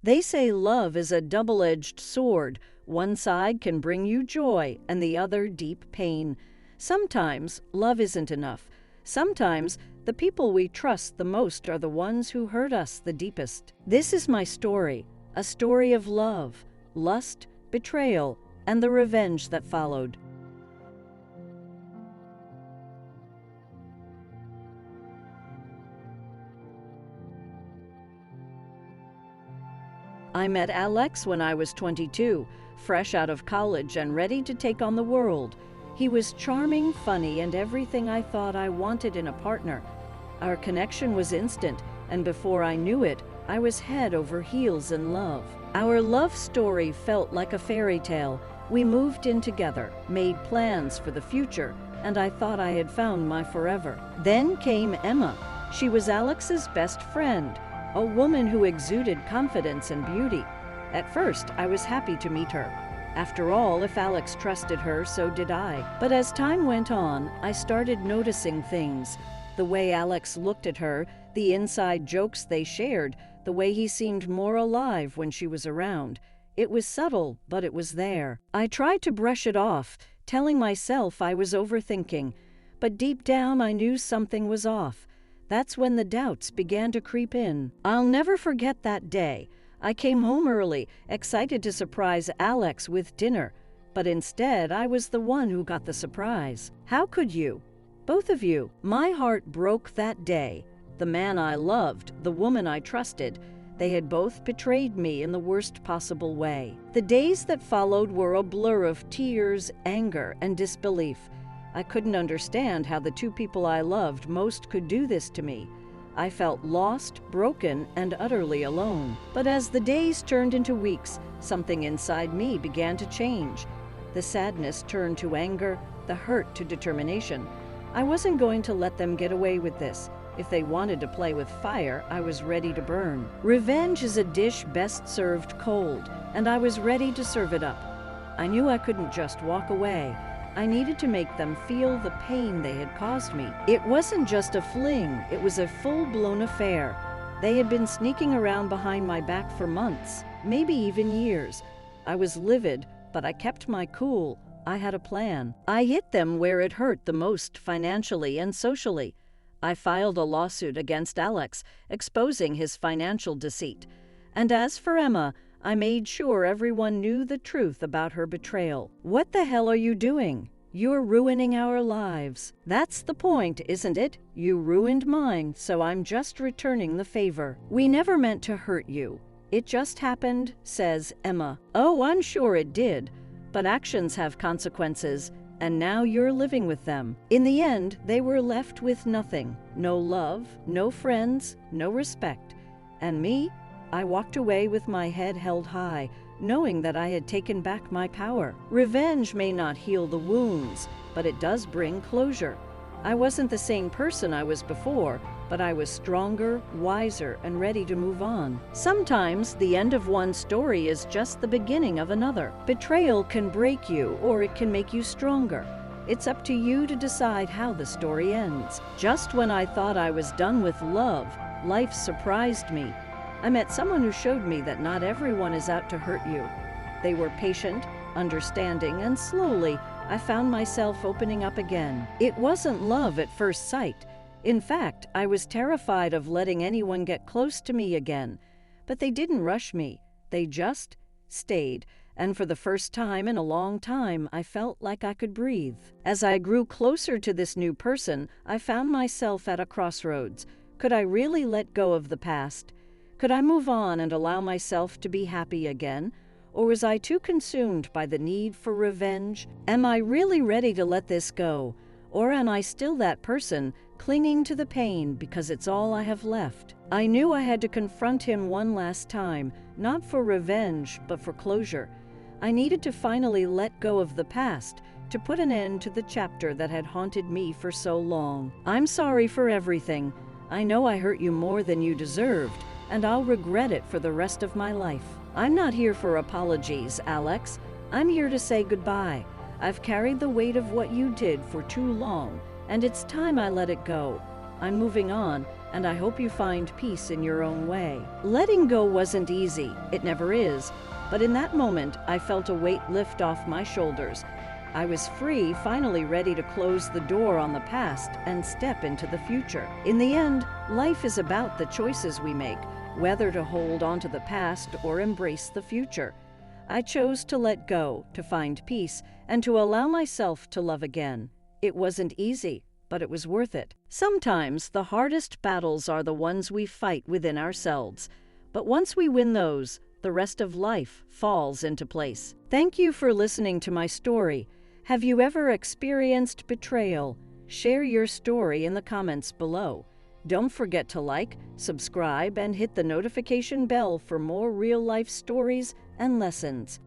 They say love is a double-edged sword. One side can bring you joy and the other deep pain. Sometimes love isn't enough. Sometimes the people we trust the most are the ones who hurt us the deepest. This is my story, a story of love, lust, betrayal, and the revenge that followed. I met Alex when I was 22, fresh out of college and ready to take on the world. He was charming, funny, and everything I thought I wanted in a partner. Our connection was instant, and before I knew it, I was head over heels in love. Our love story felt like a fairy tale. We moved in together, made plans for the future, and I thought I had found my forever. Then came Emma. She was Alex's best friend, a woman who exuded confidence and beauty. At first, I was happy to meet her. After all, if Alex trusted her, so did I. But as time went on, I started noticing things. The way Alex looked at her, the inside jokes they shared, the way he seemed more alive when she was around. It was subtle, but it was there. I tried to brush it off, telling myself I was overthinking. But deep down, I knew something was off. That's when the doubts began to creep in. I'll never forget that day. I came home early, excited to surprise Alex with dinner. But instead, I was the one who got the surprise. How could you? Both of you. My heart broke that day. The man I loved, the woman I trusted, they had both betrayed me in the worst possible way. The days that followed were a blur of tears, anger, and disbelief. I couldn't understand how the two people I loved most could do this to me. I felt lost, broken, and utterly alone. But as the days turned into weeks, something inside me began to change. The sadness turned to anger, the hurt to determination. I wasn't going to let them get away with this. If they wanted to play with fire, I was ready to burn. Revenge is a dish best served cold, and I was ready to serve it up. I knew I couldn't just walk away. I needed to make them feel the pain they had caused me. It wasn't just a fling, it was a full-blown affair. They had been sneaking around behind my back for months, maybe even years. I was livid, but I kept my cool. I had a plan. I hit them where it hurt the most financially and socially. I filed a lawsuit against Alex, exposing his financial deceit. And as for Emma, I made sure everyone knew the truth about her betrayal. What the hell are you doing? You're ruining our lives. That's the point, isn't it? You ruined mine, so I'm just returning the favor. We never meant to hurt you. It just happened, says Emma. Oh, I'm sure it did. But actions have consequences, and now you're living with them. In the end, they were left with nothing. No love, no friends, no respect. And me? I walked away with my head held high, knowing that I had taken back my power. Revenge may not heal the wounds, but it does bring closure. I wasn't the same person I was before, but I was stronger, wiser, and ready to move on. Sometimes the end of one story is just the beginning of another. Betrayal can break you, or it can make you stronger. It's up to you to decide how the story ends. Just when I thought I was done with love, life surprised me. I met someone who showed me that not everyone is out to hurt you. They were patient, understanding, and slowly I found myself opening up again. It wasn't love at first sight. In fact, I was terrified of letting anyone get close to me again. But they didn't rush me. They just stayed. And for the first time in a long time, I felt like I could breathe. As I grew closer to this new person, I found myself at a crossroads. Could I really let go of the past? Could I move on and allow myself to be happy again? Or was I too consumed by the need for revenge? Am I really ready to let this go? Or am I still that person, clinging to the pain because it's all I have left? I knew I had to confront him one last time, not for revenge, but for closure. I needed to finally let go of the past, to put an end to the chapter that had haunted me for so long. I'm sorry for everything. I know I hurt you more than you deserved, and I'll regret it for the rest of my life. I'm not here for apologies, Alex. I'm here to say goodbye. I've carried the weight of what you did for too long, and it's time I let it go. I'm moving on, and I hope you find peace in your own way. Letting go wasn't easy. It never is. But in that moment, I felt a weight lift off my shoulders. I was free, finally ready to close the door on the past and step into the future. In the end, life is about the choices we make, whether to hold on to the past or embrace the future. I chose to let go, to find peace, and to allow myself to love again. It wasn't easy, but it was worth it. Sometimes the hardest battles are the ones we fight within ourselves. But once we win those, the rest of life falls into place. Thank you for listening to my story. Have you ever experienced betrayal? Share your story in the comments below. Don't forget to like, subscribe, and hit the notification bell for more real-life stories and lessons.